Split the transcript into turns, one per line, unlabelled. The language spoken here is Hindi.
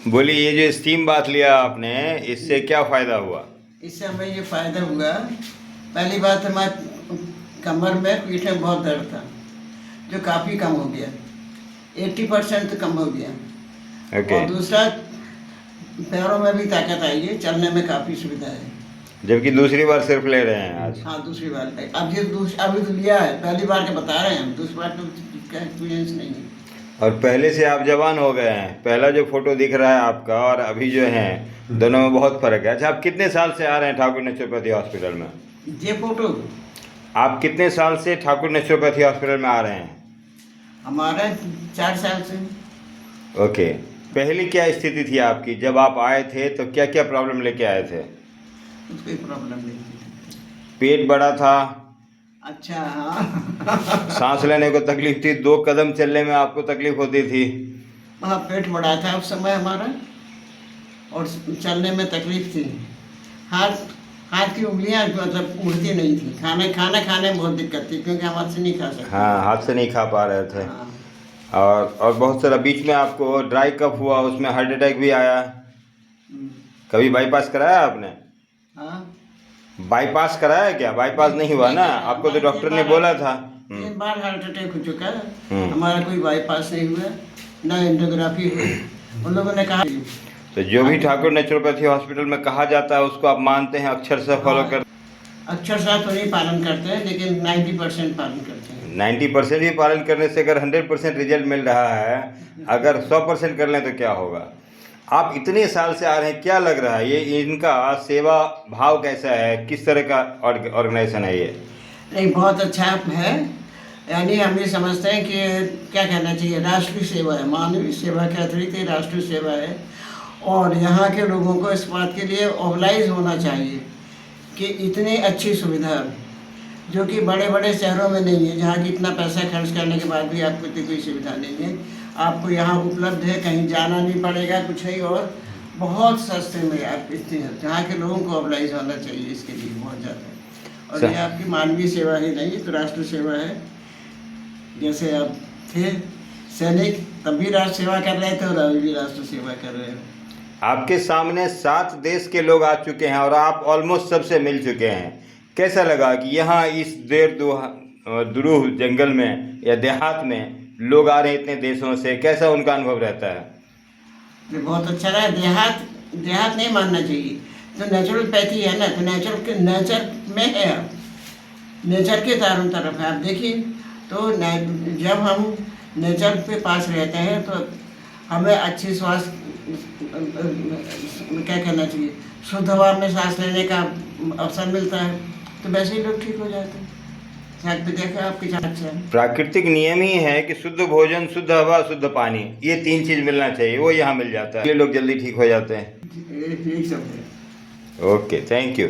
बोलिए, ये जो स्टीम बाथ लिया आपने, इससे क्या फ़ायदा हुआ?
इससे हमें ये फ़ायदा हुआ, पहली बात हमारे कमर में पीठ में बहुत दर्द था, जो काफ़ी कम हो गया, 80% तो कम हो गया।
ओके।
और दूसरा, पैरों में भी ताकत आई है, चलने में काफ़ी सुविधा है।
जबकि दूसरी बार सिर्फ ले रहे हैं आज।
हाँ, दूसरी बार अब ये अभी तो लिया है, पहली बार के बता रहे हैं हम, दूसरी बार तो इसका एक्सपीरियंस नहीं है।
और पहले से आप जवान हो गए हैं। पहला जो फोटो दिख रहा है आपका और अभी जो है, दोनों में बहुत फ़र्क है। अच्छा, आप कितने साल से आ रहे हैं ठाकुर नेचुरोपैथी हॉस्पिटल में?
ये फोटो
आप कितने साल से ठाकुर नेचुरोपैथी हॉस्पिटल में आ रहे हैं?
हमारा 4 साल से।
ओके। पहली क्या स्थिति थी आपकी जब आप आए थे, तो क्या क्या प्रॉब्लम लेके आए थे?
कोई प्रॉब्लम नहीं थी।
पेट बड़ा था,
अच्छा, हाँ।
सांस लेने को तकलीफ थी, 2 कदम चलने में आपको तकलीफ होती थी।
हाँ, पेट बड़ा था उस समय हमारा, और चलने में तकलीफ थी। हाथ हाथ की उंगलियां मतलब उड़ती नहीं थी। खाना खाने में बहुत दिक्कत थी, क्योंकि हम हाथ से नहीं खा सकते।
हाँ, हाथ से नहीं खा पा रहे थे।
हाँ।
और बहुत सारा बीच में आपको ड्राई कफ हुआ, उसमें हार्ट अटैक भी आया।
हम्म,
कभी बाईपास कराया आपने?
हाँ।
बाईपास कराया क्या? बाईपास नहीं हुआ ना, आपको तो डॉक्टर ने बोला था।
3 बार हार्ट अटैक हो चुका है।
हम्म।
हमारा कोई बाईपास नहीं हुआ, ना एंजियोग्राफी हुई। उन लोगों ने कहा
तो जो भी ठाकुर नेचुरोपैथी हॉस्पिटल में कहा जाता है, उसको आप मानते हैं, अक्षर से फॉलो कर?
अक्षरशः तो नहीं पालन करते हैं, लेकिन 90% पालन करते हैं।
90% भी पालन करने से अगर 100% रिजल्ट मिल रहा है, अगर 100% कर लें तो क्या होगा? आप इतने साल से आ रहे हैं, क्या लग रहा है ये इनका सेवा भाव कैसा है? किस तरह का ऑर्गेनाइजेशन है ये?
नहीं, बहुत अच्छा है। यानी हम ये समझते हैं कि क्या कहना चाहिए, राष्ट्रीय सेवा है, मानवीय सेवा के अतिरिक्त ये राष्ट्रीय सेवा है। और यहाँ के लोगों को इस बात के लिए ऑबलाइज होना चाहिए कि इतनी अच्छी सुविधा, जो कि बड़े बड़े शहरों में नहीं है, जहाँ की इतना पैसा खर्च करने के बाद भी आपको इतनी कोई सुविधा नहीं है, आपको यहाँ उपलब्ध है, कहीं जाना नहीं पड़ेगा, कुछ नहीं, और बहुत सस्ते में आप इतनी, जहाँ के लोगों को ऑबलाइज होना चाहिए इसके लिए बहुत ज़्यादा। और ये आपकी मानवीय सेवा ही नहीं, ये तो राष्ट्र सेवा है। जैसे आप थे सैनिक, तब भी राष्ट्र सेवा कर रहे थे, और अभी भी राष्ट्र सेवा कर रहे हैं।
आपके सामने 7 देश के लोग आ चुके हैं और आप ऑलमोस्ट सबसे मिल चुके हैं। कैसा लगा कि यहाँ इस दुरूह जंगल में या देहात में लोग आ रहे हैं इतने देशों से? कैसा उनका अनुभव रहता है?
ये बहुत अच्छा रहा। देहात नहीं मानना चाहिए, तो नेचुरोपैथी है ना, तो नेचर में है, नेचर के चारों तरफ है। आप देखिए, तो जब हम नेचर पे पास रहते हैं, तो हमें अच्छी स्वास्थ्य, क्या कहना चाहिए, शुद्ध हवा में सांस लेने का अवसर मिलता है, तो वैसे ही लोग ठीक हो जाते हैं। शायद भी देखा आपकी जांच से।
प्राकृतिक नियम ही है कि शुद्ध भोजन, शुद्ध हवा, शुद्ध पानी, ये 3 चीज़ मिलना चाहिए, वो यहाँ मिल जाता है, ये लोग जल्दी ठीक हो जाते हैं।
यही सब है।
Okay, thank you.